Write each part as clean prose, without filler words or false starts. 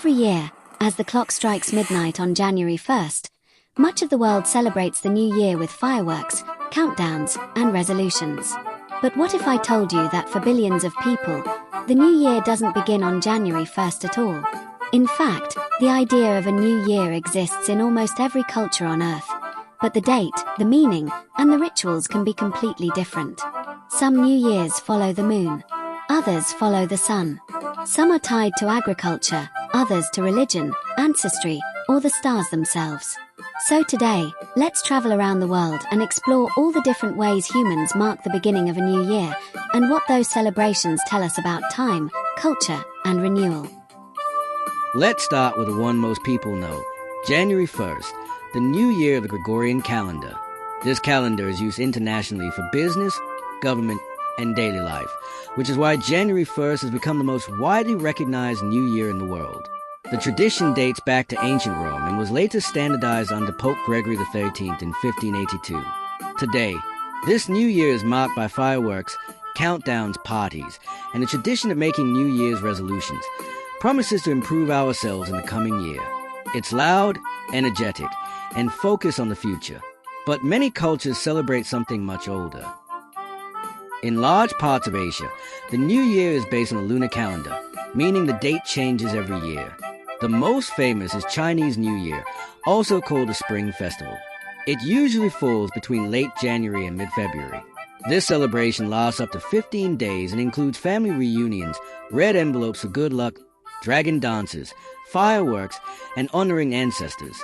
Every year, as the clock strikes midnight on January 1st, much of the world celebrates the new year with fireworks, countdowns, and resolutions. But what if I told you that for billions of people, the new year doesn't begin on January 1st at all? In fact, the idea of a new year exists in almost every culture on Earth. But the date, the meaning, and the rituals can be completely different. Some New Years follow the moon. Others follow the sun. Some are tied to agriculture, others to religion, ancestry, or the stars themselves. So today, let's travel around the world and explore all the different ways humans mark the beginning of a new year and what those celebrations tell us about time, culture, and renewal. Let's start with the one most people know, January 1st, the new year of the Gregorian calendar. This calendar is used internationally for business, government, and daily life, which is why January 1st has become the most widely recognized new year in the world. The tradition dates back to ancient Rome and was later standardized under Pope Gregory XIII in 1582. Today, this new year is marked by fireworks, countdowns, parties, and the tradition of making New Year's resolutions, promises to improve ourselves in the coming year. It's loud, energetic, and focused on the future. But many cultures celebrate something much older. In large parts of Asia, the new year is based on a lunar calendar, meaning the date changes every year. The most famous is Chinese New Year, also called the Spring Festival. It usually falls between late January and mid-February. This celebration lasts up to 15 days and includes family reunions, red envelopes for good luck, dragon dances, fireworks, and honoring ancestors.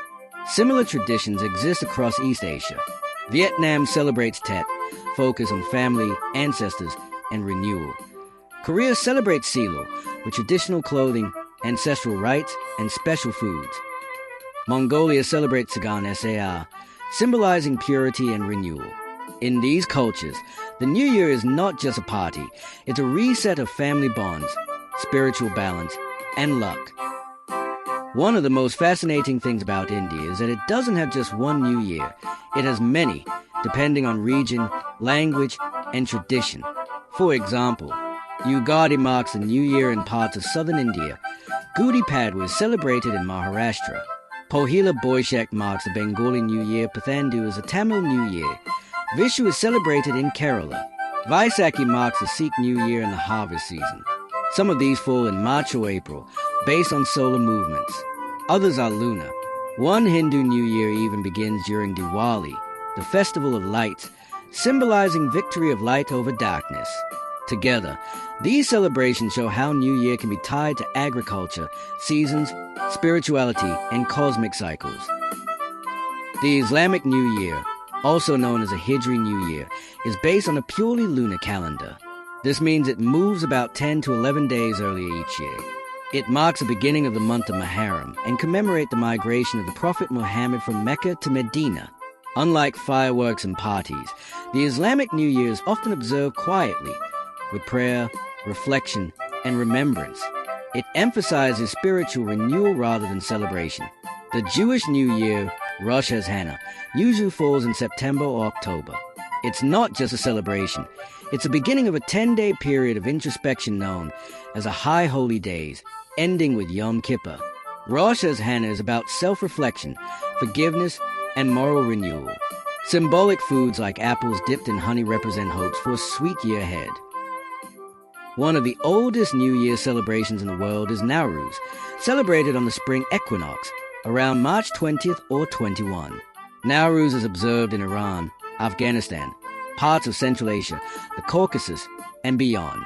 Similar traditions exist across East Asia. Vietnam celebrates Tet, focus on family, ancestors, and renewal. Korea celebrates Silo, with traditional clothing, ancestral rites, and special foods. Mongolia celebrates Sagan Sar, symbolizing purity and renewal. In these cultures, the New Year is not just a party, it's a reset of family bonds, spiritual balance, and luck. One of the most fascinating things about India is that it doesn't have just one New Year. It has many, depending on region, language, and tradition. For example, Ugadi marks the New Year in parts of southern India. Gudi Padwa is celebrated in Maharashtra. Pohila Boishak marks the Bengali New Year. Pathandu is a Tamil New Year. Vishu is celebrated in Kerala. Vaisakhi marks the Sikh New Year in the harvest season. Some of these fall in March or April, based on solar movements. Others are lunar. One Hindu New Year even begins during Diwali, the festival of lights, symbolizing victory of light over darkness. Together, these celebrations show how New Year can be tied to agriculture, seasons, spirituality, and cosmic cycles. The Islamic New Year, also known as a Hijri New Year, is based on a purely lunar calendar. This means it moves about 10 to 11 days earlier each year. It marks the beginning of the month of Muharram and commemorates the migration of the Prophet Muhammad from Mecca to Medina. Unlike fireworks and parties, the Islamic New Year is often observed quietly, with prayer, reflection, and remembrance. It emphasizes spiritual renewal rather than celebration. The Jewish New Year, Rosh Hashanah, usually falls in September or October. It's not just a celebration. It's the beginning of a 10-day period of introspection known as the High Holy Days, ending with Yom Kippur. Rosh Hashanah is about self-reflection, forgiveness, and moral renewal. Symbolic foods like apples dipped in honey represent hopes for a sweet year ahead. One of the oldest New Year celebrations in the world is Nowruz, celebrated on the spring equinox, around March 20th or 21. Nowruz is observed in Iran, Afghanistan, parts of Central Asia, the Caucasus, and beyond.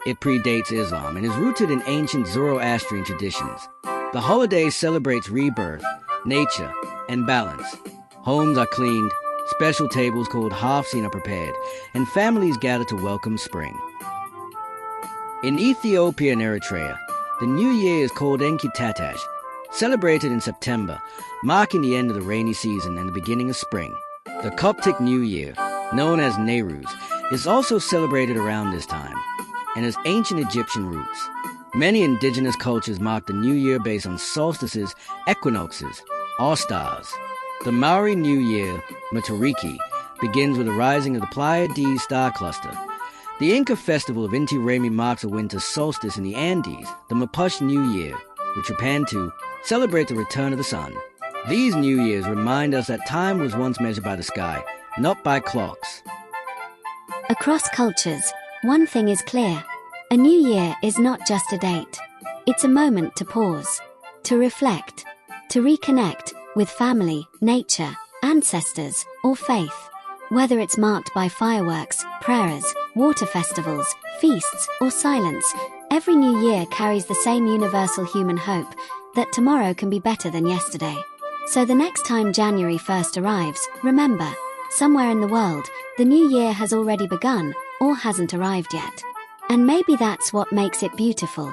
It predates Islam and is rooted in ancient Zoroastrian traditions. The holiday celebrates rebirth, nature, and balance. Homes are cleaned, special tables called half-seen are prepared, and families gather to welcome spring. In Ethiopia and Eritrea, the new year is called Enkitatash, celebrated in September, marking the end of the rainy season and the beginning of spring. The Coptic New Year, known as Nowruz, is also celebrated around this time and has ancient Egyptian roots. Many indigenous cultures mark the new year based on solstices, equinoxes, or stars. The Maori New Year, Matariki, begins with the rising of the Pleiades star cluster. The Inca festival of Inti Raymi marks a winter solstice in the Andes, the Mapuche New Year. with Japan too, celebrate the return of the sun. These New Years remind us that time was once measured by the sky, not by clocks. Across cultures, one thing is clear. A new year is not just a date. It's a moment to pause, to reflect, to reconnect with family, nature, ancestors, or faith. Whether it's marked by fireworks, prayers, water festivals, feasts, or silence, every new year carries the same universal human hope that tomorrow can be better than yesterday. So the next time January 1st arrives, remember, somewhere in the world, the new year has already begun or hasn't arrived yet. And maybe that's what makes it beautiful.